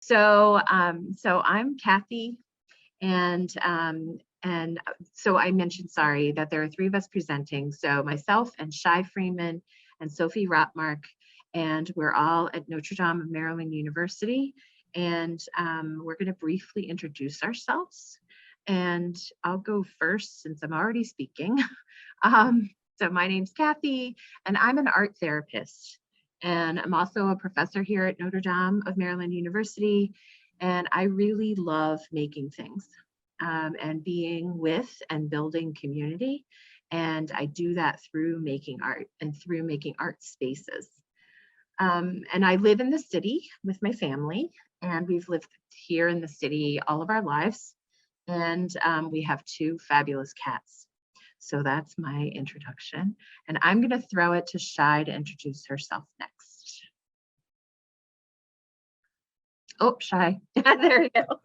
So I'm Kathy, and so I mentioned, sorry, that there are three of us presenting. So myself and Shai Freeman and Sophie Rotmark, and we're all at Notre Dame of Maryland University. And we're going to briefly introduce ourselves. And I'll go first since I'm already speaking. So my name's Kathy, and I'm an art therapist. And I'm also a professor here at Notre Dame of Maryland University. And I really love making things and being with and building community. And I do that through making art and through making art spaces. And I live in the city with my family, and we've lived here in the city all of our lives. And we have two fabulous cats. So that's my introduction. And I'm going to throw it to Shai to introduce herself next. Oh, Shai, there you go.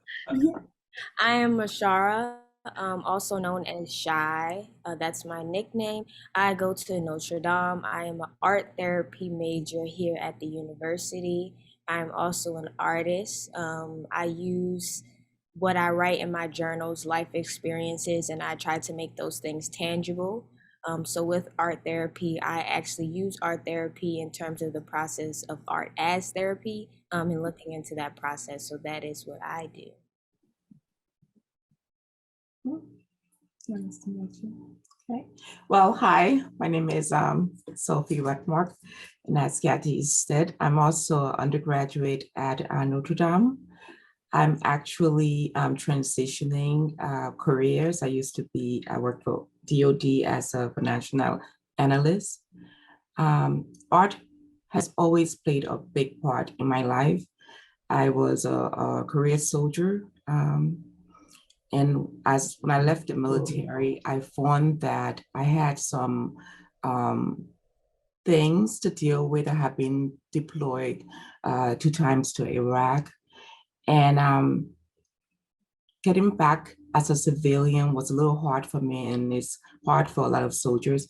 I am Mashara, also known as Shy. That's my nickname. I go to Notre Dame. I am an art therapy major here at the university. I'm also an artist. I use what I write in my journals, life experiences, and I try to make those things tangible. So with art therapy, I actually use art therapy in terms of the process of art as therapy, and looking into that process. So that is what I do. Nice to meet you. Okay. Well, hi, my name is Sophie Rotmark, and as Kathy said, I'm also an undergraduate at Notre Dame. I'm actually transitioning careers. I worked for DoD as a financial analyst. Art has always played a big part in my life. I was a career soldier. And when I left the military, I found that I had some things to deal with. I have been deployed 2 times to Iraq. And getting back as a civilian was a little hard for me, and it's hard for a lot of soldiers.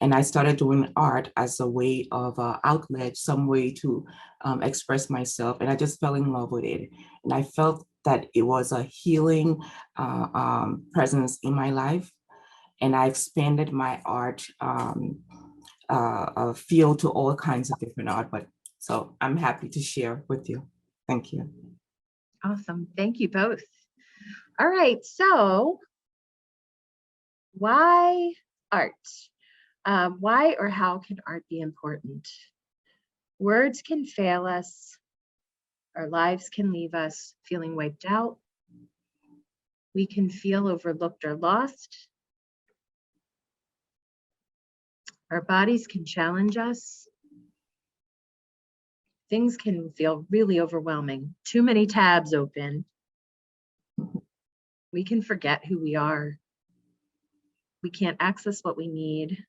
And I started doing art as a way of outlet, some way to express myself. And I just fell in love with it. And I felt that it was a healing presence in my life. And I expanded my art field to all kinds of different art. So I'm happy to share with you. Thank you. Awesome. Thank you both. All right. So why art? Why or how can art be important? Words can fail us. Our lives can leave us feeling wiped out. We can feel overlooked or lost. Our bodies can challenge us. Things can feel really overwhelming. Too many tabs open. We can forget who we are. We can't access what we need.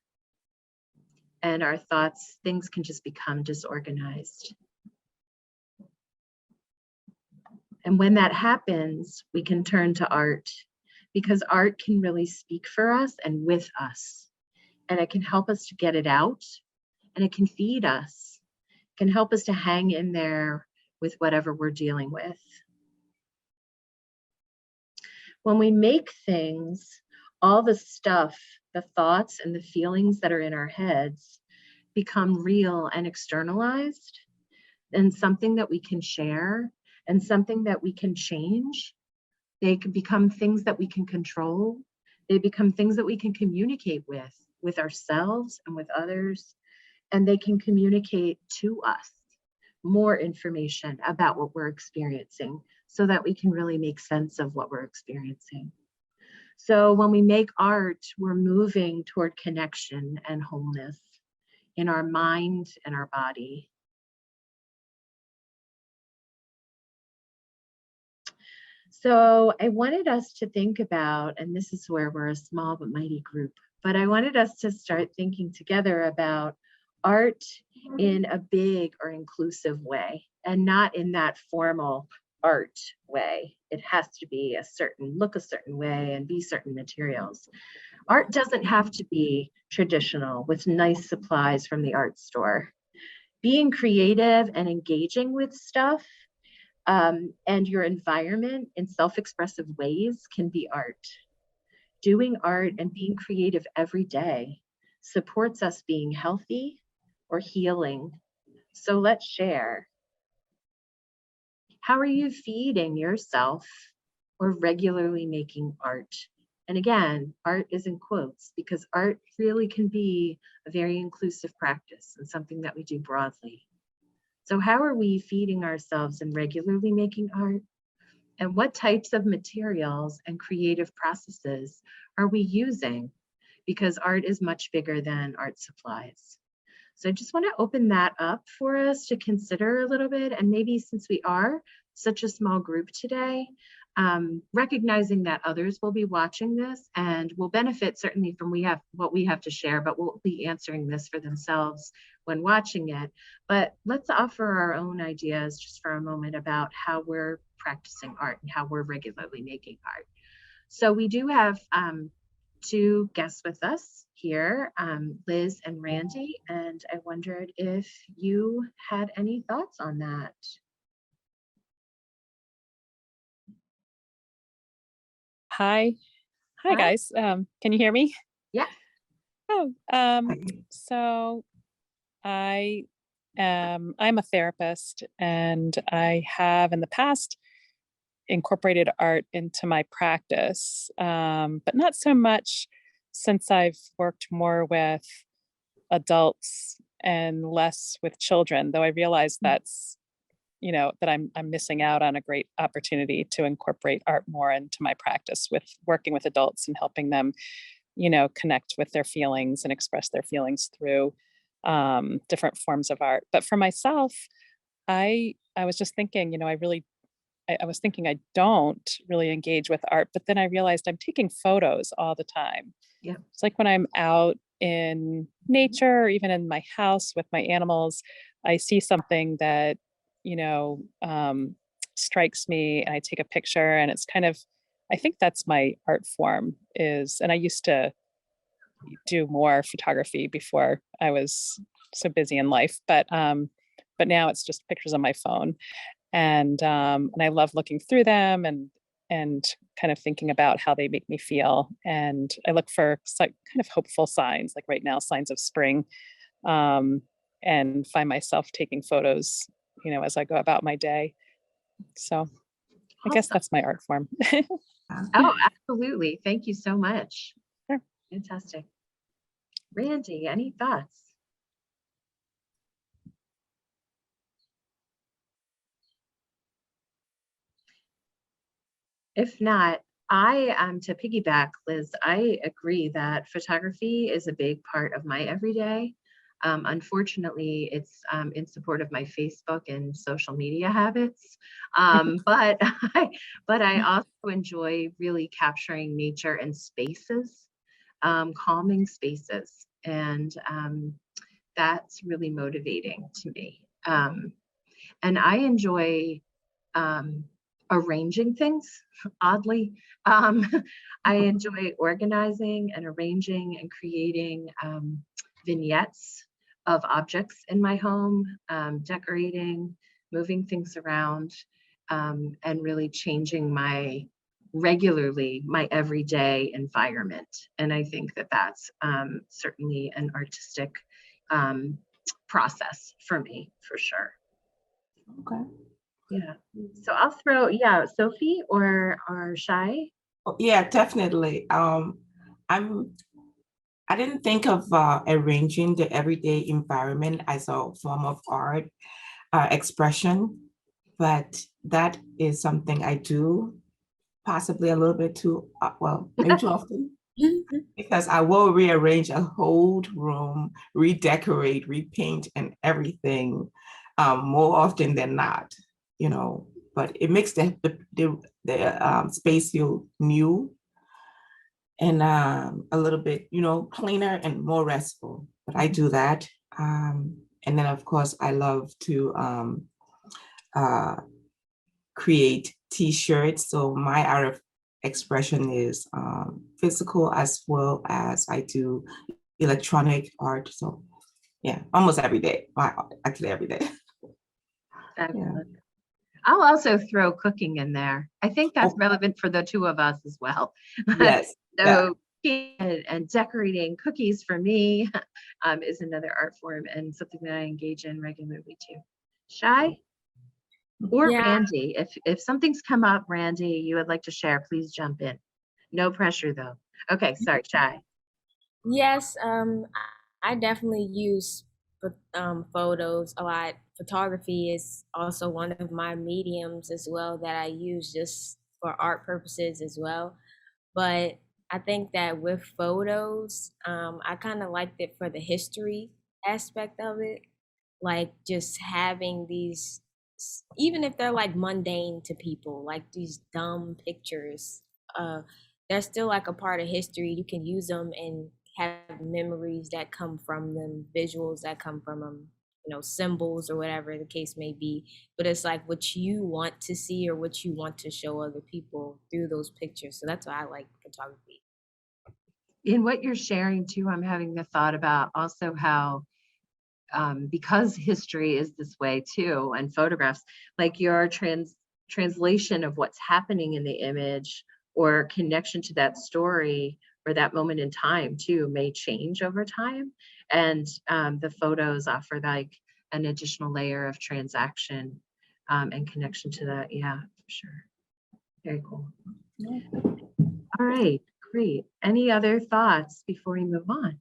And our thoughts, things can just become disorganized. And when that happens, we can turn to art, because art can really speak for us and with us. And it can help us to get it out, and it can feed us. It can help us to hang in there with whatever we're dealing with. When we make things, all the stuff, the thoughts and the feelings that are in our heads become real and externalized, and something that we can share and something that we can change. They can become things that we can control. They become things that we can communicate with ourselves and with others, and they can communicate to us more information about what we're experiencing so that we can really make sense of what we're experiencing. So when we make art, we're moving toward connection and wholeness in our mind and our body. So I wanted us to think about, and this is where we're a small but mighty group, but I wanted us to start thinking together about art in a big or inclusive way, and not in that formal art way. It has to be look a certain way and be certain materials. Art doesn't have to be traditional with nice supplies from the art store. Being creative and engaging with stuff And your environment in self-expressive ways can be art. Doing art and being creative every day supports us being healthy or healing. So let's share. How are you feeding yourself or regularly making art? And again, art is in quotes because art really can be a very inclusive practice and something that we do broadly. So how are we feeding ourselves and regularly making art? And what types of materials and creative processes are we using? Because art is much bigger than art supplies. So I just want to open that up for us to consider a little bit. And maybe since we are such a small group today, recognizing that others will be watching this and will benefit certainly from what we have to share, but we'll be answering this for themselves when watching it. But let's offer our own ideas just for a moment about how we're practicing art and how we're regularly making art. So we do have two guests with us here, Liz and Randy, and I wondered if you had any thoughts on that. Hi. Hi, Hi. guys. Can you hear me? Yeah. Oh, so I'm a therapist, and I have in the past incorporated art into my practice, but not so much since I've worked more with adults and less with children, though I realize that's, that I'm missing out on a great opportunity to incorporate art more into my practice with working with adults and helping them, connect with their feelings and express their feelings through different forms of art. But for myself, I was just thinking, I was thinking I don't really engage with art, but then I realized I'm taking photos all the time. Yeah. It's like when I'm out in nature or even in my house with my animals, I see something that, strikes me and I take a picture, and it's kind of, I think that's my art form and I used to do more photography before I was so busy in life, but now it's just pictures on my phone. And I love looking through them and kind of thinking about how they make me feel. And I look for kind of hopeful signs, like right now, signs of spring, and find myself taking photos, as I go about my day. So I guess Awesome. that's my art form. Oh, absolutely. Thank you so much. Sure. Fantastic. Randy, any thoughts? If not, to piggyback, Liz, I agree that photography is a big part of my everyday. Unfortunately, it's in support of my Facebook and social media habits. But I also enjoy really capturing nature and spaces, calming spaces, and that's really motivating to me. And I enjoy arranging things, oddly. I enjoy organizing and arranging and creating vignettes of objects in my home, decorating, moving things around, and really changing my everyday environment. And I think that that's certainly an artistic process for me, for sure. Okay. Yeah. So I'll throw, Sophie or Shai. Yeah, definitely. I didn't think of arranging the everyday environment as a form of art expression, but that is something I do possibly a little bit too, maybe too often, because I will rearrange a whole room, redecorate, repaint, and everything more often than not, but it makes the space feel new and a little bit, cleaner and more restful. But I do that. And then, of course, I love to create T-shirts. So my art of expression is physical as well as I do electronic art. So yeah, almost every day. Actually, every day. Fabulous. I'll also throw cooking in there. I think that's Oh, relevant for the two of us as well. yes, yeah. So and decorating cookies for me is another art form and something that I engage in regularly too. Shy or Yeah. Randy, if something's come up, Randy, you would like to share, please jump in. No pressure though. Okay, sorry, Shy. Yes, I definitely use photos a lot. Photography is also one of my mediums as well that I use just for art purposes as well. But I think that with photos, I kind of liked it for the history aspect of it, like just having these, even if they're like mundane to people, like these dumb pictures, uh, they're still like a part of history. You can use them and have memories that come from them, visuals that come from them, symbols or whatever the case may be. But it's like what you want to see or what you want to show other people through those pictures. So that's why I like photography. In what you're sharing too, I'm having the thought about also how because history is this way too, and photographs, like your translation of what's happening in the image or connection to that story or that moment in time too may change over time. And the photos offer like an additional layer of transaction and connection to that. Yeah, for sure. Very cool. All right, great. Any other thoughts before we move on?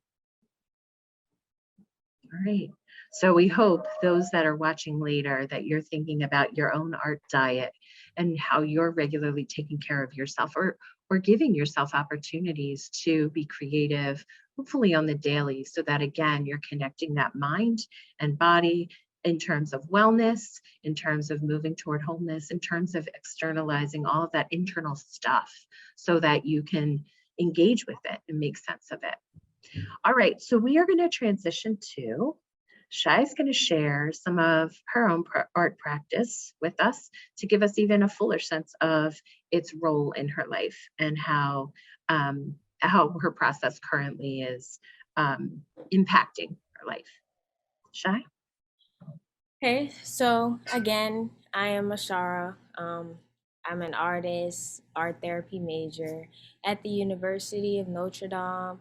All right. So we hope those that are watching later that you're thinking about your own art diet and how you're regularly taking care of yourself or giving yourself opportunities to be creative, hopefully on the daily, so that again, you're connecting that mind and body in terms of wellness, in terms of moving toward wholeness, in terms of externalizing all of that internal stuff so that you can engage with it and make sense of it. All right, so we are going to transition to Shai's going to share some of her own art practice with us to give us even a fuller sense of its role in her life and how her process currently is impacting her life. Shai? Okay, so again, I am Ashara. I'm an artist, art therapy major at the University of Notre Dame.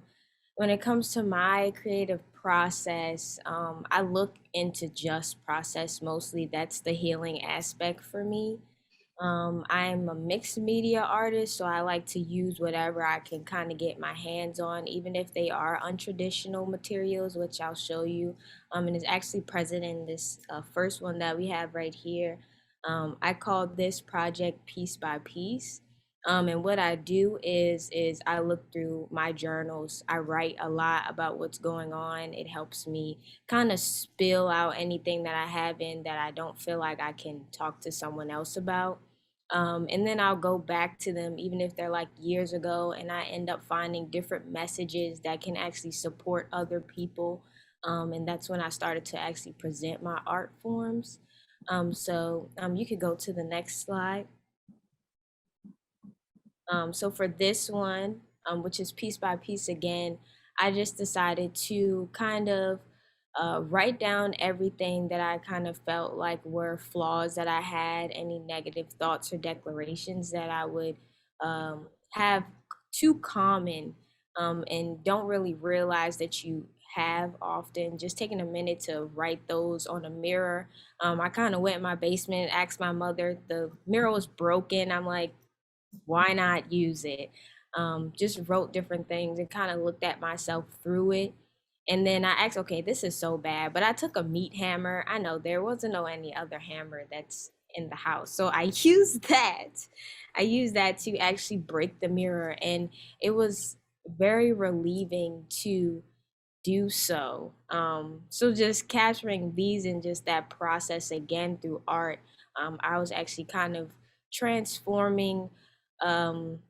When it comes to my creative process, I look into just process mostly. That's the healing aspect for me. I'm a mixed media artist, so I like to use whatever I can kind of get my hands on, even if they are untraditional materials, which I'll show you. And it's actually present in this first one that we have right here. I call this project Piece by Piece. And what I do is I look through my journals. I write a lot about what's going on. It helps me kind of spill out anything that I have in that I don't feel like I can talk to someone else about. And then I'll go back to them, even if they're like years ago, and I end up finding different messages that can actually support other people. And that's when I started to actually present my art forms. So you could go to the next slide. So for this one, which is piece by piece again, I just decided to kind of write down everything that I kind of felt like were flaws that I had, any negative thoughts or declarations that I would have too common and don't really realize that you have often. Just taking a minute to write those on a mirror. I kind of went in my basement, asked my mother, the mirror was broken. I'm like, why not use it? Just wrote different things and kind of looked at myself through it. And then I asked, okay, this is so bad. But I took a meat hammer. I know there wasn't no any other hammer that's in the house. So I used that. I used that to actually break the mirror. And it was very relieving to do so. So just capturing these and just that process again through art, I was actually kind of transforming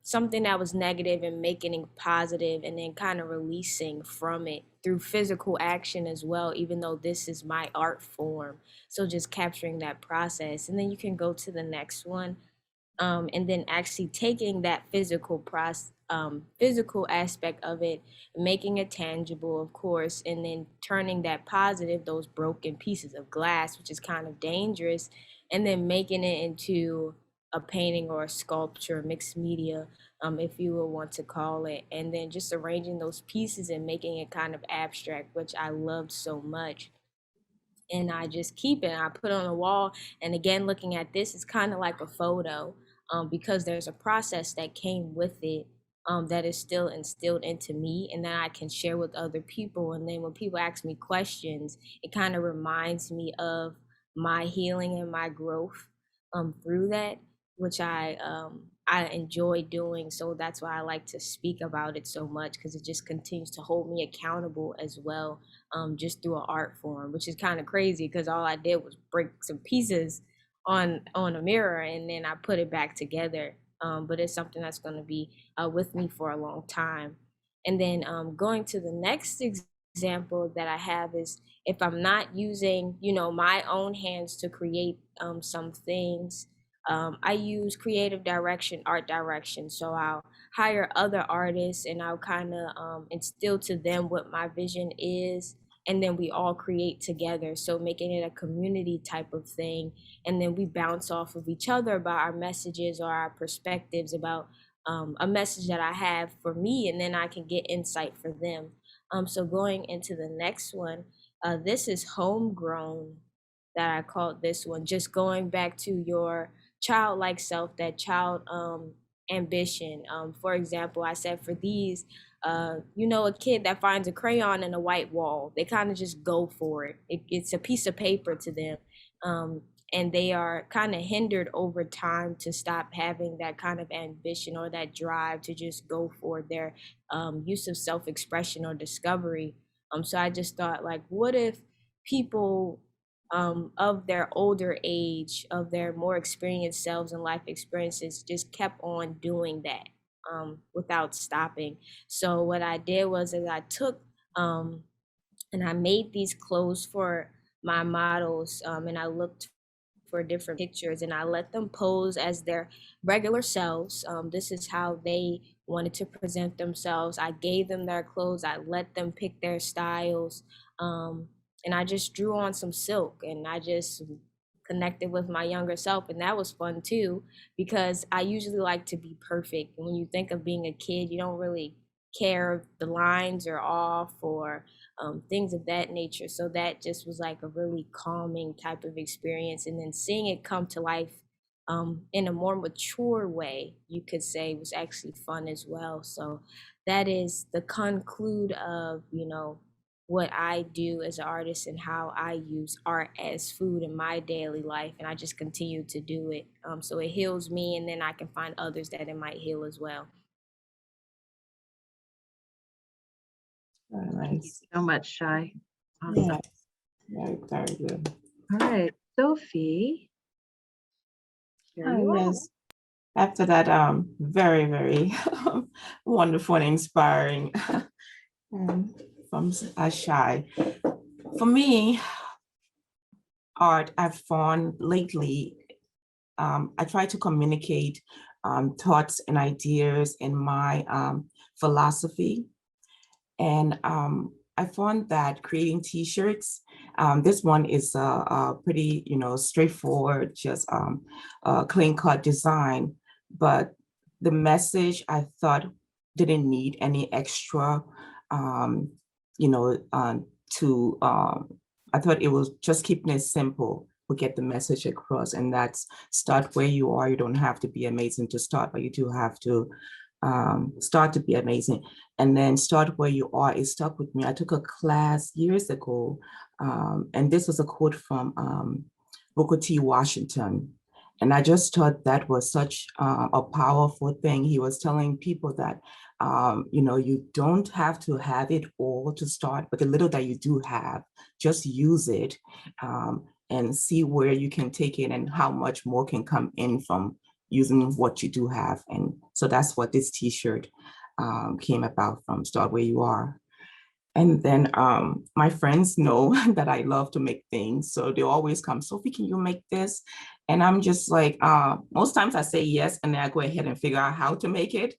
something that was negative and making it positive and then kind of releasing from it through physical action as well, even though this is my art form. So just capturing that process. And then you can go to the next one. And then actually taking that physical aspect of it, making it tangible, of course, and then turning that positive, those broken pieces of glass, which is kind of dangerous, and then making it into a painting or a sculpture, mixed media, if you would want to call it, and then just arranging those pieces and making it kind of abstract, which I loved so much. And I just keep it. I put it on the wall. And again, looking at this, it's kind of like a photo, because there's a process that came with it, that is still instilled into me and that I can share with other people. And then when people ask me questions, it kind of reminds me of my healing and my growth, through that, which I enjoy doing. So that's why I like to speak about it so much, because it just continues to hold me accountable as well, just through an art form, which is kind of crazy because all I did was break some pieces on a mirror and then I put it back together. But it's something that's going to be with me for a long time. And then going to the next example that I have is if I'm not using, my own hands to create some things, I use creative direction, art direction. So I'll hire other artists and I'll kind of instill to them what my vision is. And then we all create together. So making it a community type of thing. And then we bounce off of each other about our messages or our perspectives about a message that I have for me. And then I can get insight for them. So going into the next one, this is Homegrown that I called this one. Just going back to your childlike self, that child ambition. For example, I said for these, a kid that finds a crayon in a white wall, they kind of just go for it. It's a piece of paper to them. And they are kind of hindered over time to stop having that kind of ambition or that drive to just go for their use of self-expression or discovery. So I just thought, like, what if people of their older age, of their more experienced selves and life experiences, just kept on doing that without stopping. So what I did was is I took and I made these clothes for my models, and I looked for different pictures and I let them pose as their regular selves. This is how they wanted to present themselves. I gave them their clothes. I let them pick their styles. And I just drew on some silk and I just connected with my younger self. And that was fun too, because I usually like to be perfect. And when you think of being a kid, you don't really care if the lines are off or things of that nature. So that just was like a really calming type of experience. And then seeing it come to life in a more mature way, you could say, was actually fun as well. So that is the conclude of, what I do as an artist and how I use art as food in my daily life. And I just continue to do it. So it heals me, and then I can find others that it might heal as well. Very Thank you nice. so much, Shai. Awesome. Yeah, very, very good. All right, Sophie. Here Oh, you are. yes. After that, very, very wonderful and inspiring from Shai. For me, art I've found lately, I try to communicate thoughts and ideas in my philosophy. And I found that creating t-shirts, this one is a pretty, straightforward, just clean cut design, but the message I thought didn't need any extra, I thought it was just keeping it simple will get the message across, and that's start where you are. You don't have to be amazing to start, but you do have to start to be amazing. And then start where you are. It stuck with me. I took a class years ago, and this was a quote from Booker T. Washington. And I just thought that was such a powerful thing. He was telling people that, you don't have to have it all to start, but the little that you do have, just use it and see where you can take it and how much more can come in from using what you do have. And so that's what this t-shirt came about from, start where you are. And then my friends know that I love to make things. So they always come, Sophie, can you make this? And I'm just like, most times I say yes, and then I go ahead and figure out how to make it.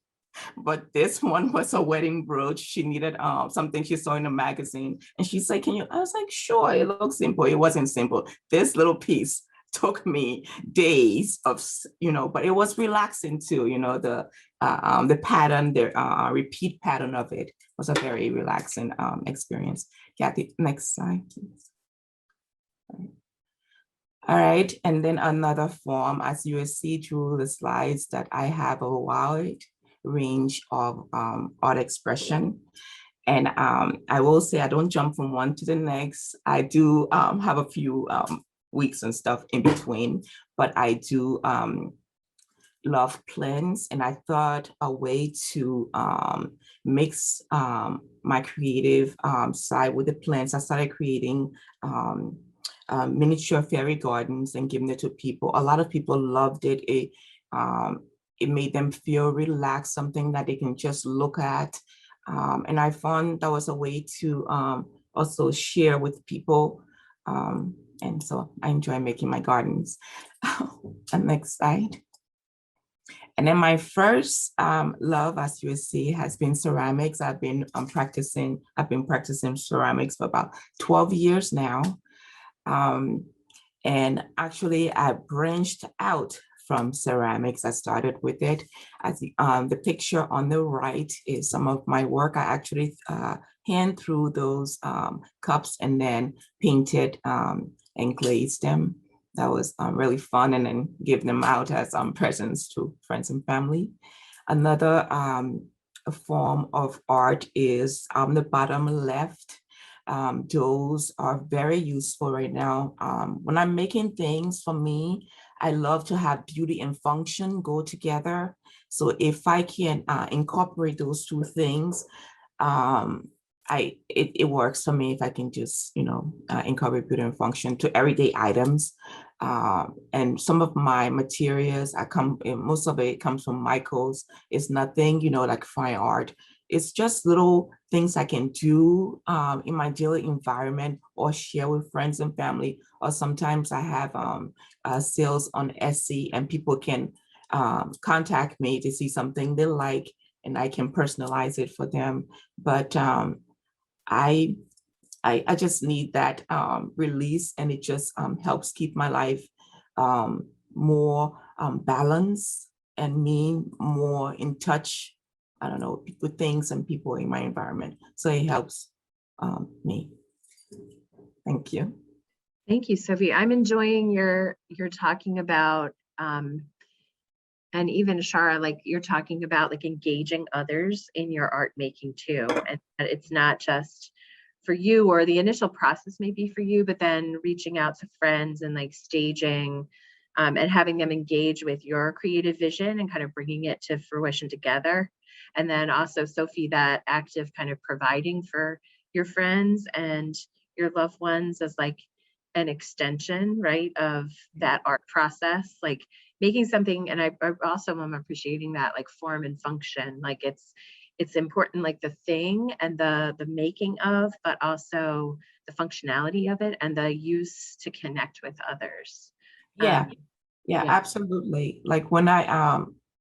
But this one was a wedding brooch. She needed something she saw in a magazine. And she's like, can you? I was like, sure, it looks simple. It wasn't simple. This little piece took me days of, but it was relaxing too, the pattern, the repeat pattern of it was a very relaxing experience. Kathy, next slide, please. All right, and then another form, as you will see through the slides, that I have a wide range of art expression. And I will say I don't jump from one to the next. I do have a few weeks and stuff in between, but I do love plants. And I thought a way to mix my creative side with the plants. I started creating miniature fairy gardens and giving it to people. A lot of people loved it. It made them feel relaxed, something that they can just look at. And I found that was a way to also share with people. And so I enjoy making my gardens. And next slide. And then my first love, as you see, has been ceramics. I've been practicing ceramics for about 12 years now. And actually I branched out from ceramics. I started with it. As the picture on the right is some of my work. I actually hand through those cups and then painted and glazed them. That was really fun, and then give them out as presents to friends and family. Another form of art is on the bottom left. Those are very useful right now. When I'm making things, for me, I love to have beauty and function go together. So if I can incorporate those two things, it works for me if I can just, incorporate beauty and function to everyday items. And some of my materials, most of it comes from Michael's. It's nothing, like fine art. It's just little things I can do in my daily environment or share with friends and family. Or sometimes I have sales on Etsy and people can contact me to see something they like and I can personalize it for them. But I just need that release, and it just helps keep my life more balanced and me more in touch, I don't know, with things and people in my environment. So it helps me. Thank you. Thank you, Sophie. I'm enjoying your talking about, and even Shara, like you're talking about like engaging others in your art making too. And it's not just for you, or the initial process may be for you, but then reaching out to friends and like staging and having them engage with your creative vision and kind of bringing it to fruition together. And then also, Sophie, that active kind of providing for your friends and your loved ones as like an extension, right, of that art process, like making something. And I also am appreciating that like form and function, like it's important, like the thing and the making of, but also the functionality of it and the use to connect with others. Yeah, absolutely. Like when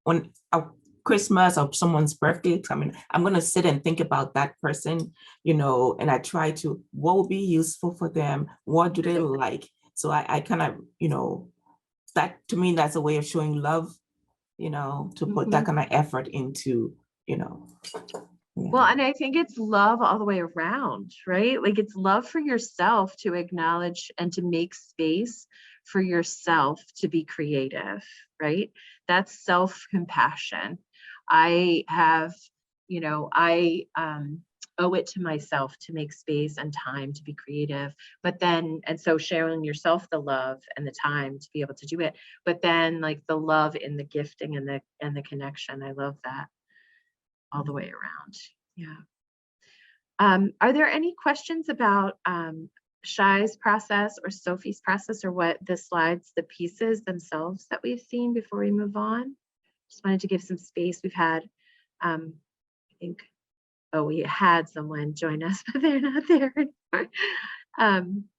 when Christmas or someone's birthday coming, I'm gonna sit and think about that person, and I try to, what will be useful for them? What do they like? So I kind of, that to me, that's a way of showing love, to put that kind of effort into, Yeah. Well, and I think it's love all the way around, right? Like it's love for yourself to acknowledge and to make space for yourself to be creative, right? That's self-compassion. I have, I owe it to myself to make space and time to be creative. But then, and so sharing yourself the love and the time to be able to do it, but then like the love in the gifting and the connection. I love that all the way around. Yeah. Are there any questions about Shai's process or Sophie's process, or what the slides, the pieces themselves that we've seen before we move on? Just wanted to give some space. We've had, I think, we had someone join us, but they're not there anymore.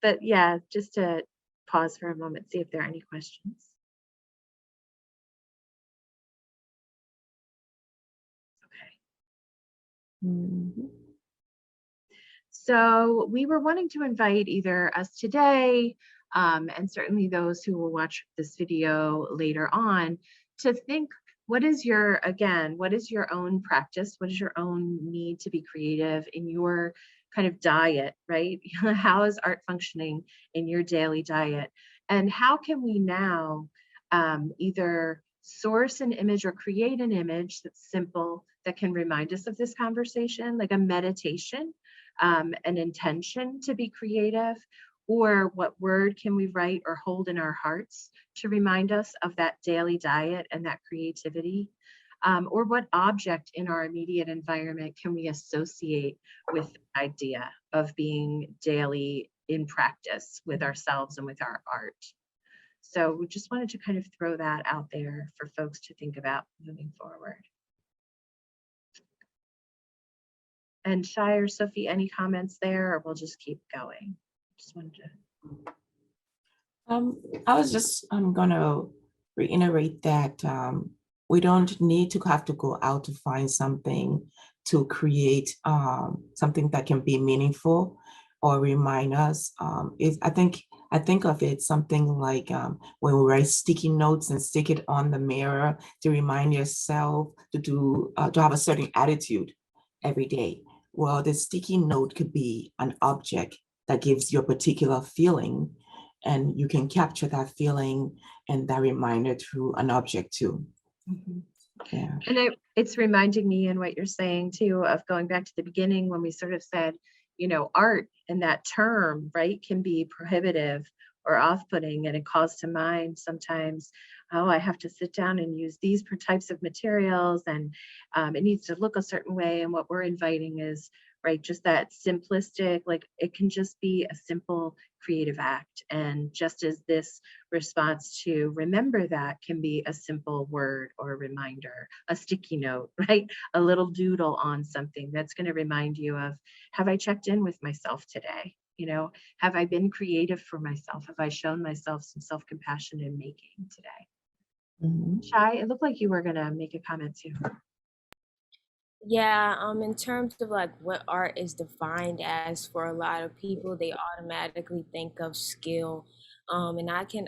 But yeah, just to pause for a moment, see if there are any questions. Okay. So we were wanting to invite either us today and certainly those who will watch this video later on, to think, what is your own practice? What is your own need to be creative in your kind of diet, right? How is art functioning in your daily diet? And how can we now either source an image or create an image that's simple, that can remind us of this conversation, like a meditation, an intention to be creative, or what word can we write or hold in our hearts to remind us of that daily diet and that creativity? Or what object in our immediate environment can we associate with the idea of being daily in practice with ourselves and with our art? So we just wanted to kind of throw that out there for folks to think about moving forward. And Shai or Sophie, any comments there, or we'll just keep going? Just wanted to. I'm gonna reiterate that we don't need to have to go out to find something to create something that can be meaningful or remind us. I think of it something like when we write sticky notes and stick it on the mirror to remind yourself to have a certain attitude every day. Well, the sticky note could be an object that gives you a particular feeling, and you can capture that feeling and that reminder through an object too. Mm-hmm. Yeah. And it's reminding me in what you're saying too, of going back to the beginning when we sort of said, art and that term, right, can be prohibitive or off-putting, and it calls to mind sometimes, oh, I have to sit down and use these types of materials, and it needs to look a certain way. And what we're inviting is, right, just that simplistic, like it can just be a simple creative act. And just as this response to remember that can be a simple word or a reminder, a sticky note, right? A little doodle on something that's going to remind you of, have I checked in with myself today? Have I been creative for myself? Have I shown myself some self-compassion in making today? Mm-hmm. Shai, it looked like you were going to make a comment too. Yeah, in terms of like what art is defined as for a lot of people, they automatically think of skill. And I can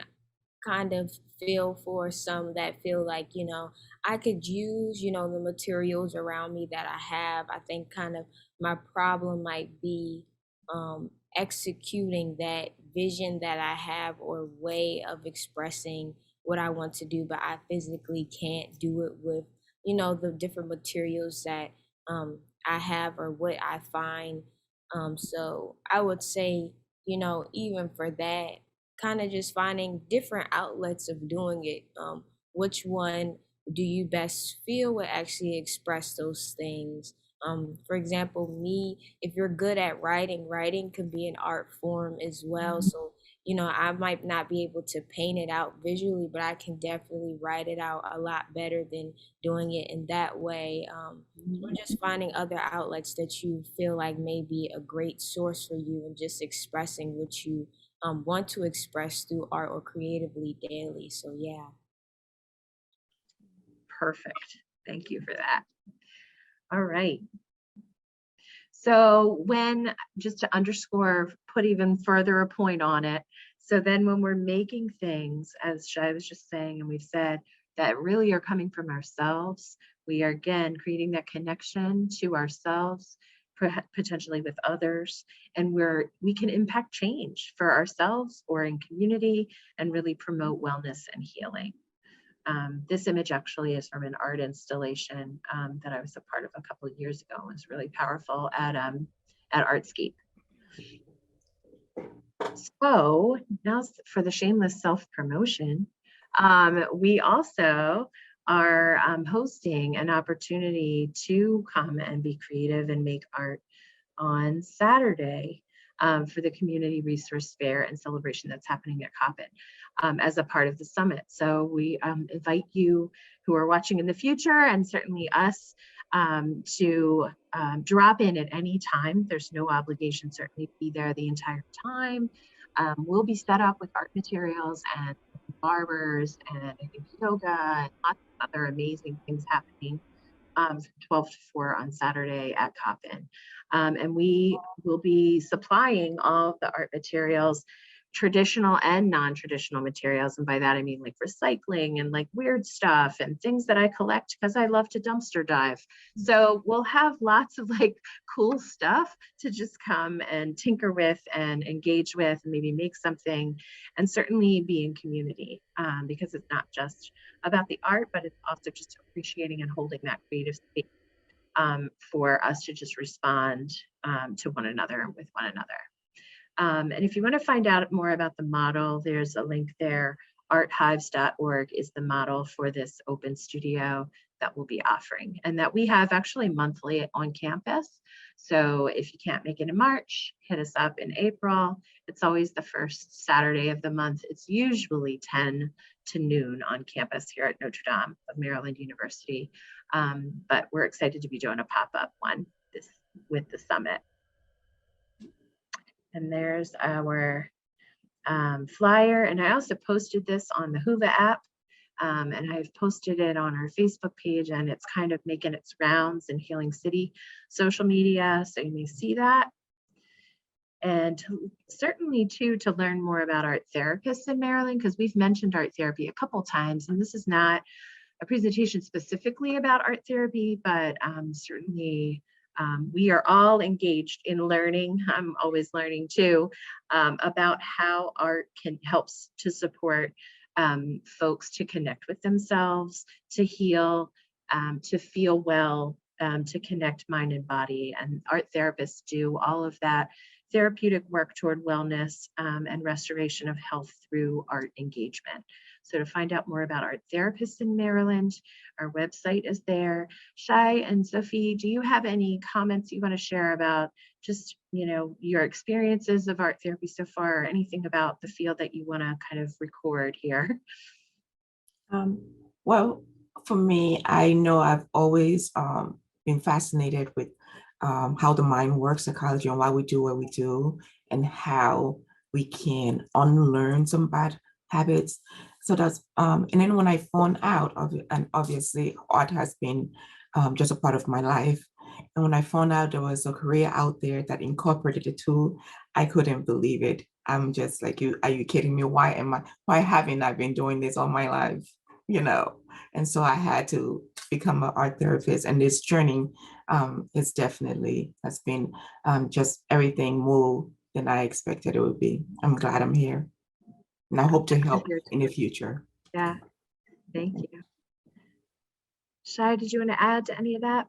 kind of feel for some that feel like, I could use, the materials around me that I have. I think kind of my problem might be executing that vision that I have or way of expressing what I want to do, but I physically can't do it with, the different materials that I have or what I find. So I would say, even for that, kind of just finding different outlets of doing it. Which one do you best feel would actually express those things? For example, me, if you're good at writing, writing could be an art form as well. So, I might not be able to paint it out visually, but I can definitely write it out a lot better than doing it in that way. Or just finding other outlets that you feel like may be a great source for you, and just expressing what you want to express through art or creatively daily. So yeah. Perfect. Thank you for that. All right. So just to underscore, put even further a point on it. So then when we're making things, as Shai was just saying, and we've said, that really are coming from ourselves, we are again creating that connection to ourselves, potentially with others, and we can impact change for ourselves or in community and really promote wellness and healing. This image actually is from an art installation that I was a part of a couple of years ago. It was really powerful at Artscape. So now for the shameless self-promotion, we also are hosting an opportunity to come and be creative and make art on Saturday for the Community Resource Fair and celebration that's happening at Coppin as a part of the summit. So we invite you who are watching in the future, and certainly us, to drop in at any time. There's no obligation, certainly be there the entire time. We'll be set up with art materials and barbers and I think yoga and lots of other amazing things happening from 12 to 4 on Saturday at Coppin. And we will be supplying all of the art materials traditional and non-traditional materials. And by that, I mean like recycling and like weird stuff and things that I collect because I love to dumpster dive. So we'll have lots of like cool stuff to just come and tinker with and engage with and maybe make something, and certainly be in community, because it's not just about the art, but it's also just appreciating and holding that creative space, for us to just respond, to one another and with one another. And if you want to find out more about the model, there's a link there. arthives.org is the model for this open studio that we'll be offering, and that we have actually monthly on campus. So if you can't make it in March, hit us up in April. It's always the first Saturday of the month. It's usually 10 to noon on campus here at Notre Dame of Maryland University. But we're excited to be doing a pop-up one with the summit. And there's our flyer. And I also posted this on the Whova app, and I've posted it on our Facebook page, and it's kind of making its rounds in Healing City social media, so you may see that. And certainly too, to learn more about art therapists in Maryland, because we've mentioned art therapy a couple times, and this is not a presentation specifically about art therapy, but certainly we are all engaged in learning. I'm always learning too, about how art can helps to support folks to connect with themselves, to heal, to feel well, to connect mind and body. And art therapists do all of that therapeutic work toward wellness, and restoration of health through art engagement. So to find out more about art therapists in Maryland, our website is there. Shai and Sophie, do you have any comments you want to share about just, your experiences of art therapy so far, or anything about the field that you want to kind of record here? Well, for me, I know I've always been fascinated with how the mind works, psychology, and why we do what we do, and how we can unlearn some bad habits. So that's, and then when I found out of it, and obviously art has been just a part of my life. And when I found out there was a career out there that incorporated the two, I couldn't believe it. I'm just like, are you kidding me? Why haven't I been doing this all my life? And so I had to become an art therapist, and this journey has been just everything more than I expected it would be. I'm glad I'm here, and I hope to help in the future. Yeah, thank you. Shai, did you want to add to any of that?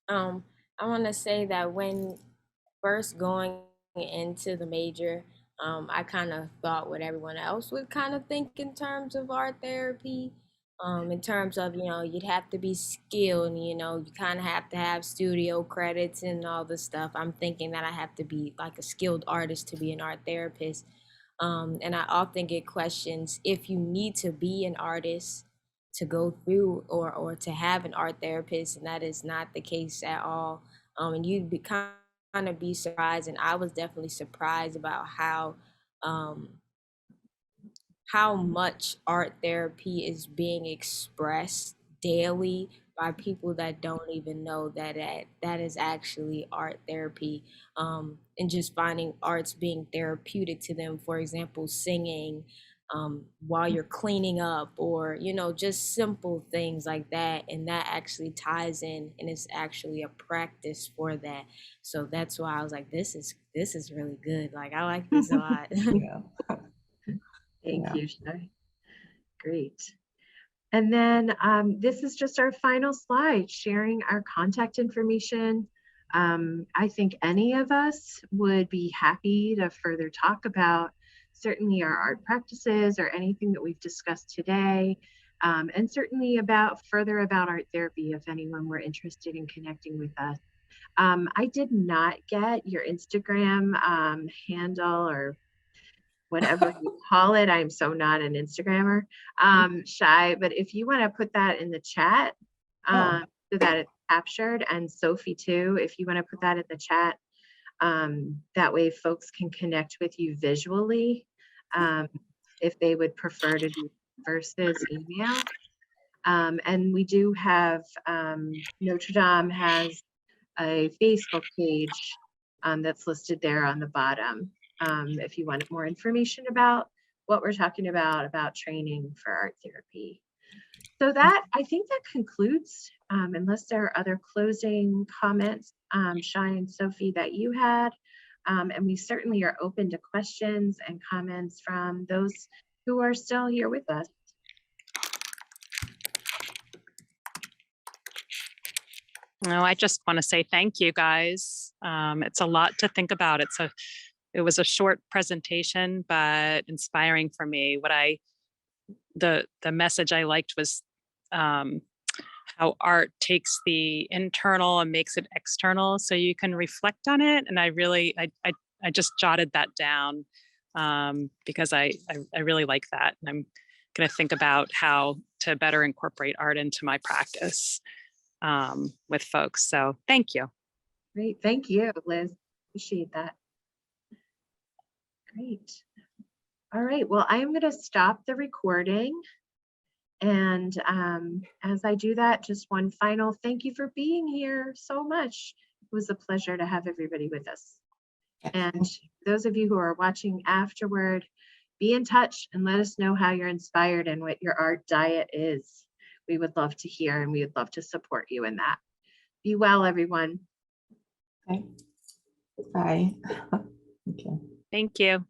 I want to say that when first going into the major, I kind of thought what everyone else would kind of think in terms of art therapy. In terms of, you'd have to be skilled, and, you kind of have to have studio credits and all this stuff. I'm thinking that I have to be like a skilled artist to be an art therapist. And I often get questions if you need to be an artist to go through or to have an art therapist, and that is not the case at all. And you'd be kind of be surprised, and I was definitely surprised about how much art therapy is being expressed daily by people that don't even know that is actually art therapy, and just finding arts being therapeutic to them. For example, singing while you're cleaning up, or just simple things like that, and that actually ties in and is actually a practice for that. So that's why I was like, this is really good. Like, I like this a lot. Yeah. Thank you, Shai. Great. And then this is just our final slide, sharing our contact information. I think any of us would be happy to further talk about certainly our art practices or anything that we've discussed today, and certainly further about art therapy if anyone were interested in connecting with us. I did not get your Instagram handle or whatever you call it. I'm so not an Instagrammer, Shai, but if you want to put that in the chat, so that it's captured, and Sophie too, if you want to put that in the chat, that way folks can connect with you visually, if they would prefer to do versus email. And we do have, Notre Dame has a Facebook page that's listed there on the bottom. if you want more information about what we're talking about training for art therapy. So that, I think that concludes, unless there are other closing comments, Shai and Sophie, that you had. And we certainly are open to questions and comments from those who are still here with us. No, I just want to say thank you, guys. It's a lot to think about. It was a short presentation, but inspiring for me. The message I liked was how art takes the internal and makes it external, so you can reflect on it. And I just jotted that down because I really like that, and I'm going to think about how to better incorporate art into my practice with folks. So thank you. Great, thank you, Liz. Appreciate that. Great. All right, well, I'm going to stop the recording. And as I do that, just one final thank you for being here so much. It was a pleasure to have everybody with us. And those of you who are watching afterward, be in touch and let us know how you're inspired and what your art diet is. We would love to hear, and we would love to support you in that. Be well, everyone. Okay. Bye. Okay. Thank you.